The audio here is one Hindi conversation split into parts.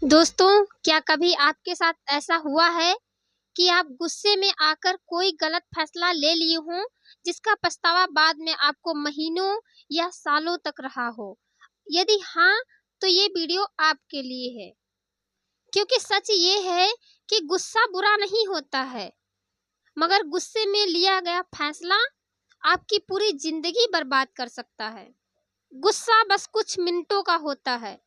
दोस्तों, क्या कभी आपके साथ ऐसा हुआ है कि आप गुस्से में आकर कोई गलत फैसला ले लिए हों, जिसका पछतावा बाद में आपको महीनों या सालों तक रहा हो? यदि हाँ, तो ये वीडियो आपके लिए है। क्योंकि सच ये है कि गुस्सा बुरा नहीं होता है, मगर गुस्से में लिया गया फैसला आपकी पूरी जिंदगी बर्बाद कर सकता है। गुस्सा बस कुछ मिनटों का होता है,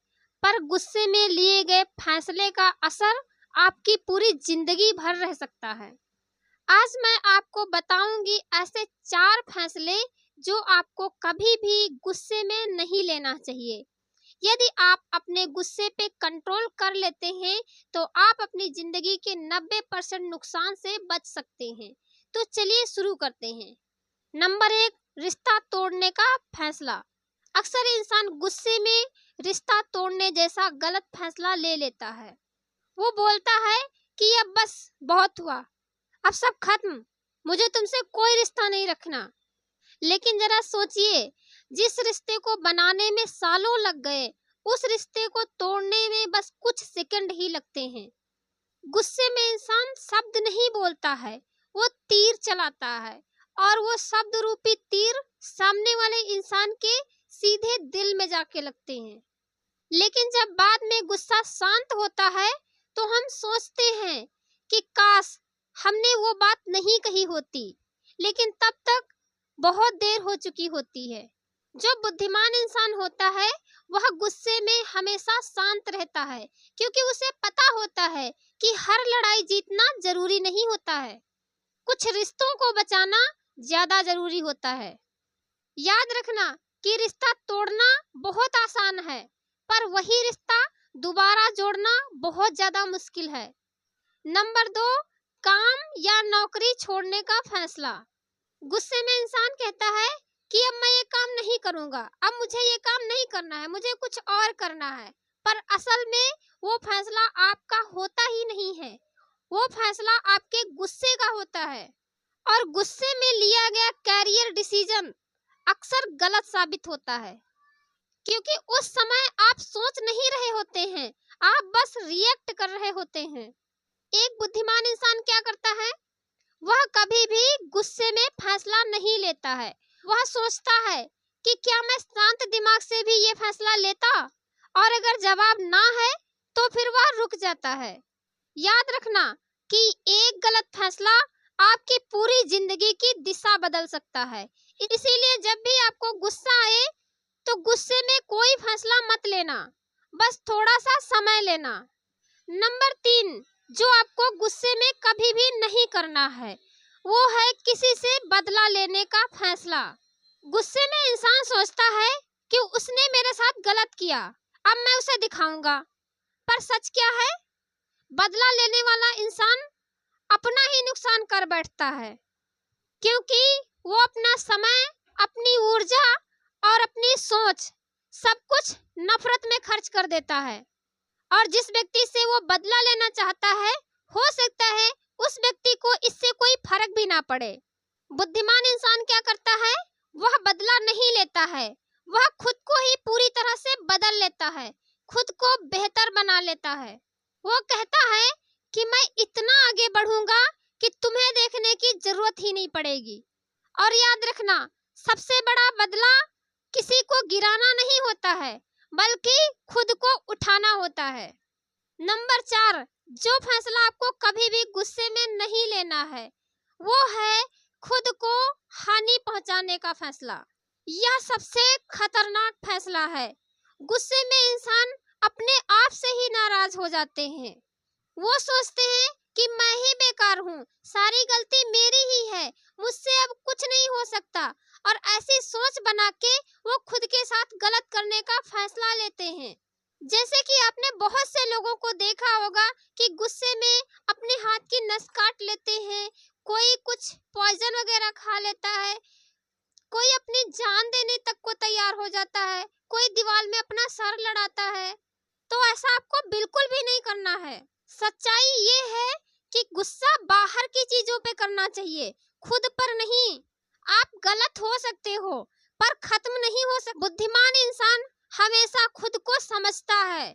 पर गुस्से में लिए गए फैसले का असर आपकी पूरी जिंदगी भर रह सकता है। आज मैं आपको बताऊंगी ऐसे 4 फैसले जो आपको कभी भी गुस्से में नहीं लेना चाहिए। यदि आप अपने गुस्से पे कंट्रोल कर लेते हैं, तो आप अपनी जिंदगी के 90% नुकसान से बच सकते हैं। तो चलिए शुरू करते हैं। नंबर 1, रिश्ता तोड़ने का फैसला। अक्सर इंसान गुस्से में रिश्ता तोड़ने जैसा गलत फैसला ले लेता है। वो बोलता है कि अब बस बहुत हुआ, अब सब खत्म, मुझे तुमसे कोई रिश्ता नहीं रखना। लेकिन जरा सोचिए, जिस रिश्ते को बनाने में सालों लग गए, उस रिश्ते को तोड़ने में बस कुछ सेकंड ही लगते हैं। गुस्से में इंसान शब्द नहीं बोलता है, वो तीर चलाता है, और वो शब्द रूपी तीर सामने वाले इंसान के सीधे दिल में जाके लगते हैं। लेकिन जब बाद में गुस्सा शांत होता है, तो हम सोचते हैं कि काश हमने वो बात नहीं कही होती, लेकिन तब तक बहुत देर हो चुकी होती है। जो बुद्धिमान इंसान होता है, वह गुस्से में हमेशा शांत रहता है, क्योंकि उसे पता होता है कि हर लड़ाई जीतना जरूरी नहीं होता है। कुछ रिश्तों को बचाना ज्यादा जरूरी होता है। याद रखना कि रिश्ता तोड़ना बहुत आसान है, पर वही रिश्ता दोबारा जोड़ना बहुत ज्यादा मुश्किल है। नंबर 2, काम या नौकरी छोड़ने का फैसला। गुस्से में इंसान कहता है कि अब मैं ये काम नहीं करूंगा, अब मुझे ये काम नहीं करना है, मुझे कुछ और करना है। पर असल में वो फैसला आपका होता ही नहीं है, वो फैसला आपके गुस्से का होता है। और गुस्से में लिया गया कैरियर डिसीजन अक्सर गलत साबित होता है, क्योंकि उस समय आप सोच नहीं रहे होते हैं, आप बस रिएक्ट कर रहे होते हैं। एक बुद्धिमान इंसान क्या करता है? वह कभी भी गुस्से में फैसला नहीं लेता है। वह सोचता है कि क्या मैं शांत दिमाग से भी ये फैसला लेता, और अगर जवाब ना है तो फिर वह रुक जाता है। याद रखना कि एक गलत फैसला आपकी पूरी जिंदगी की दिशा बदल सकता है। इसीलिए जब भी आपको गुस्सा आए, तो गुस्से में कोई फैसला मत लेना, बस थोड़ा सा समय लेना। नंबर 3, जो आपको गुस्से में कभी भी नहीं करना है, वो है किसी से बदला लेने का फैसला। गुस्से में इंसान सोचता है कि उसने मेरे साथ गलत किया, अब मैं उसे दिखाऊंगा। पर सच क्या है? बदला लेने वाला इंसान अपना ही नुकसान कर बैठता है, क्योंकि वो अपना समय, अपनी ऊर्जा और अपनी सोच सब कुछ नफरत में खर्च कर देता है। और जिस व्यक्ति से वो बदला लेना चाहता है, हो सकता है उस व्यक्ति को इससे कोई फर्क भी ना पड़े। बुद्धिमान इंसान क्या करता है? वह बदला नहीं लेता है, वह खुद को ही पूरी तरह से बदल लेता है, खुद को बेहतर बना लेता है। वो कहता है कि मैं इतना आगे बढ़ूंगा कि तुम्हें देखने की जरूरत ही नहीं पड़ेगी। और याद रखना, सबसे बड़ा बदला किसी को गिराना नहीं होता है, बल्कि खुद को उठाना होता है। नंबर 4, जो फैसला आपको कभी भी गुस्से में नहीं लेना है, वो है खुद को हानि पहुंचाने का फैसला। यह सबसे खतरनाक फैसला है। गुस्से में इंसान अपने आप से ही नाराज हो जाते हैं। वो सोचते हैं कि मैं ही बेकार हूँ, सारी गलती मेरी ही है, मुझसे अब कुछ नहीं हो सकता। और ऐसी सोच बना के वो खुद के साथ गलत करने का फैसला लेते हैं। जैसे कि आपने बहुत से लोगों को देखा होगा कि गुस्से में अपने हाथ की नस काट लेते हैं, कोई कुछ पॉइजन वगैरह खा लेता है, कोई अपनी जान देने तक को तैयार हो जाता है, कोई दीवार में अपना सर लड़ाता है। तो ऐसा आपको बिल्कुल भी नहीं करना है। सच्चाई ये है कि गुस्सा बाहर की चीजों पे करना चाहिए, खुद पर नहीं। आप गलत हो सकते हो, पर खत्म नहीं हो सकते। बुद्धिमान इंसान हमेशा खुद को समझता है,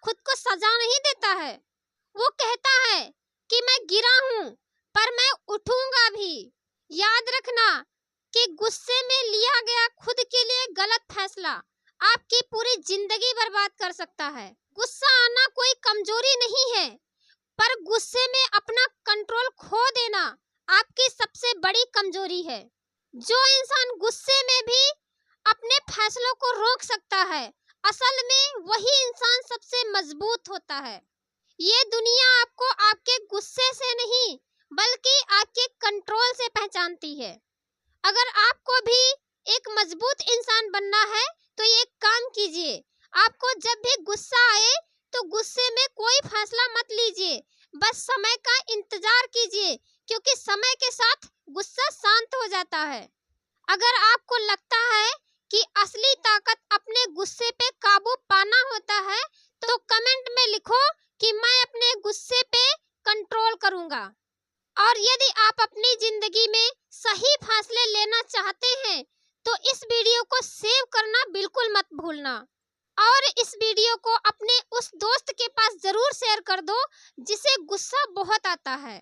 खुद को सजा नहीं देता है। वो कहता है कि मैं गिरा हूँ पर मैं उठूंगा भी। याद रखना कि गुस्से में लिया गया खुद के लिए गलत फैसला आपकी पूरी जिंदगी बर्बाद कर सकता है। गुस्सा आना कोई कमजोरी नहीं है, पर गुस्से में अपना कंट्रोल खो देना आपकी सबसे बड़ी कमजोरी है। जो इंसान गुस्से में भी अपने फैसलों को रोक सकता है, असल में वही इंसान सबसे मजबूत होता है। ये दुनिया आपको आपके गुस्से से नहीं बल्कि आपके कंट्रोल से पहचानती है। अगर आपको भी एक मजबूत इंसान बनना है तो एक काम कीजिए, आपको जब भी गुस्सा आए तो गुस्से में कोई फैसला मत लीजिए, बस समय का इंतजार कीजिए, क्योंकि समय के साथ गुस्सा शांत हो जाता है। अगर आपको लगता है कि असली ताकत अपने गुस्से पे काबू पाना होता है तो कमेंट में लिखो कि मैं अपने गुस्से पे कंट्रोल करूंगा। और यदि आप अपनी जिंदगी में सही फैसले लेना चाहते हैं तो इस वीडियो को सेव करना बिल्कुल मत भूलना और इस वीडियो को अपने उस दोस्त के पास जरूर शेयर कर दो जिसे गुस्सा बहुत आता है।